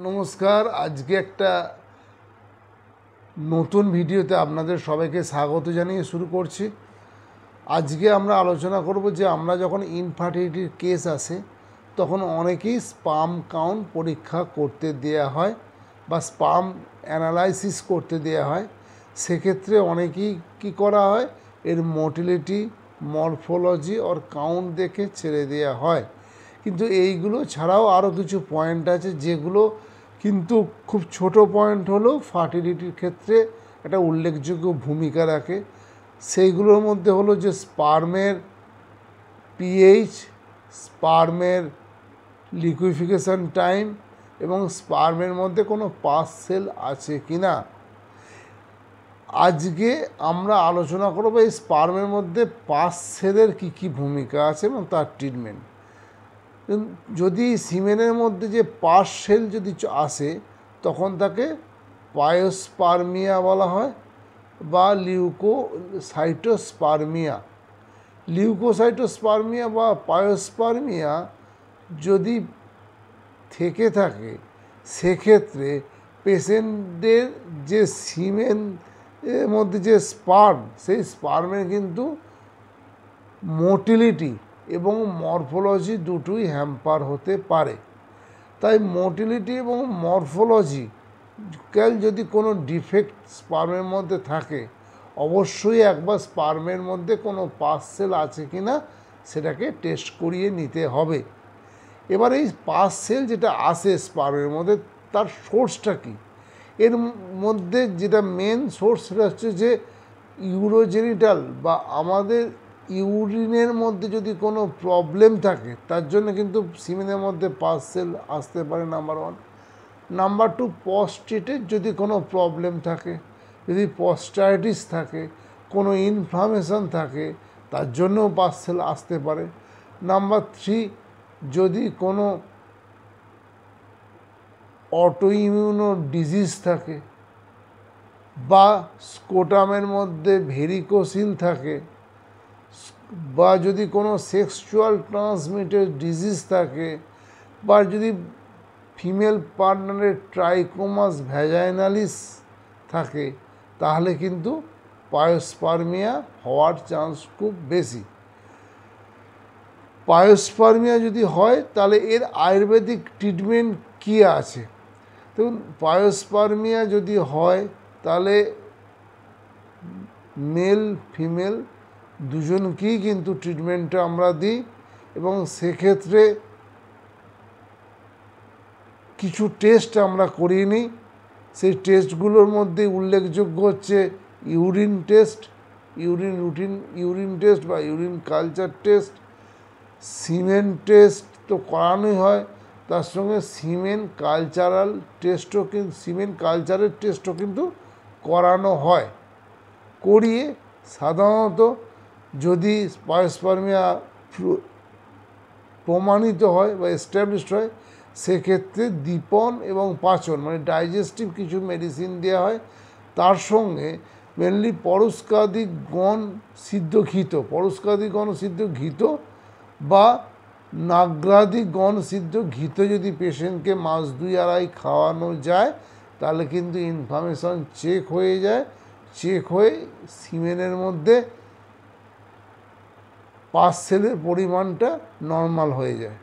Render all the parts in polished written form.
নমস্কার। আজকে একটা নতুন ভিডিওতে আপনাদের সবাইকে স্বাগত জানিয়ে শুরু করছি। আজকে আমরা আলোচনা করব যে আমরা যখন ইনফার্টিলিটির কেস আসে তখন অনেকেই স্পার্ম কাউন্ট পরীক্ষা করতে দেয়া হয় বা স্পার্ম অ্যানালাইসিস করতে দেয়া হয়। সেক্ষেত্রে অনেকেই কী করা হয়, এর মোটিলিটি, মরফোলজি আর কাউন্ট দেখে ছেড়ে দেওয়া হয়। কিন্তু এইগুলো ছাড়াও আরও কিছু পয়েন্ট আছে যেগুলো কিন্তু খুব ছোট পয়েন্ট হলেও ফার্টিলিটির ক্ষেত্রে একটা উল্লেখযোগ্য ভূমিকা রাখে। সেইগুলোর মধ্যে হলো যে স্পার্মের পিএইচ, স্পার্মের লিকুইফিকেশন টাইম এবং স্পার্মের মধ্যে কোনো পাস সেল আছে কি না। আজকে আমরা আলোচনা করব এই স্পার্মের মধ্যে পাস সেলের কী কী ভূমিকা আছে এবং তার ট্রিটমেন্ট। যদি সিমেনের মধ্যে যে পাস সেল যদি আসে তখন তাকে পায়োস্পার্মিয়া বলা হয় বা লিউকোসাইটোস্পার্মিয়া। লিউকোসাইটোস্পার্মিয়া বা পায়োস্পার্মিয়া যদি থেকে থাকে সেক্ষেত্রে পেশেন্টদের যে সিমেন এর মধ্যে যে স্পার্ম, সেই স্পার্মের কিন্তু মোটিলিটি এবং মরফোলজি দুটোই হ্যাম্পার হতে পারে। তাই মোটিলিটি এবং মরফোলজি যদি কোনো ডিফেক্ট স্পার্মের মধ্যে থাকে অবশ্যই একবার স্পার্মের মধ্যে কোনো পাস সেল আছে কি না সেটাকে টেস্ট করিয়ে নিতে হবে। এবার এই পাস সেল যেটা আসে স্পার্মের মধ্যে তার সোর্সটা কী? এর মধ্যে যেটা মেন সোর্স সেটা হচ্ছে যে ইউরোজেনিটাল বা আমাদের ইউরিনের মধ্যে যদি কোনো প্রবলেম থাকে তার জন্য কিন্তু সিমেনের মধ্যে পাস সেল আসতে পারে, নাম্বার 1। নাম্বার 2, প্রস্টেটের যদি কোনো প্রবলেম থাকে, যদি প্রস্টাইটিস থাকে, কোনো ইনফ্লামেশন থাকে তার জন্যও পাস সেল আসতে পারে। নাম্বার 3, যদি কোনো অটোইমিউনো ডিজিজ থাকে বা স্কোটামের মধ্যে ভেরিকোসিল থাকে বা যদি কোনো সেক্সুয়াল ট্রান্সমিটেড ডিজিজ থাকে বা যদি ফিমেল পার্টনারের ট্রাইকোমাস ভ্যাজাইনালিস থাকে তাহলে কিন্তু পায়োস্পার্মিয়া হওয়ার চান্স খুব বেশি। পায়োস্পার্মিয়া যদি হয় তাহলে এর আয়ুর্বেদিক ট্রিটমেন্ট কী আছে? দেখুন, পায়োস্পার্মিয়া যদি হয় তাহলে মেল ফিমেল দুজনকেই কিন্তু ট্রিটমেন্টটা আমরা দিই এবং সেক্ষেত্রে কিছু টেস্ট আমরা করিয়ে নিই। সেই টেস্টগুলোর মধ্যে উল্লেখযোগ্য হচ্ছে ইউরিন টেস্ট, ইউরিন টেস্ট বা ইউরিন কালচার টেস্ট, সিমেন টেস্ট তো করানোই হয়, তার সঙ্গে সিমেন কালচারের টেস্টও কিন্তু করানো হয়। করিয়ে সাধারণত যদি পায়োস্পার্মিয়া প্রমাণিত হয় বা এস্টাবলিশড হয় সেক্ষেত্রে দীপন এবং পাচন মানে ডাইজেস্টিভ কিছু মেডিসিন দেওয়া হয়। তার সঙ্গে মেনলি পরস্কাদিক গণ সিদ্ধ ঘিত বা নাগ্রাদি গণ সিদ্ধ ঘিত যদি পেশেন্টকে মাস 2-2.5 খাওয়ানো যায় তাহলে কিন্তু ইনফ্লামেশন চেক হয়ে যায়, চেক হয়ে সিমেনের মধ্যে পাস সেলের পরিমাণটা নর্মাল হয়ে যায়।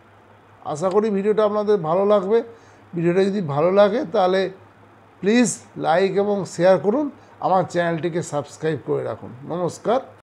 আশা করি ভিডিওটা আপনাদের ভালো লাগবে। ভিডিওটা যদি ভালো লাগে তাহলে প্লিজ লাইক এবং শেয়ার করুন, আমার চ্যানেলটিকে সাবস্ক্রাইব করে রাখুন। নমস্কার।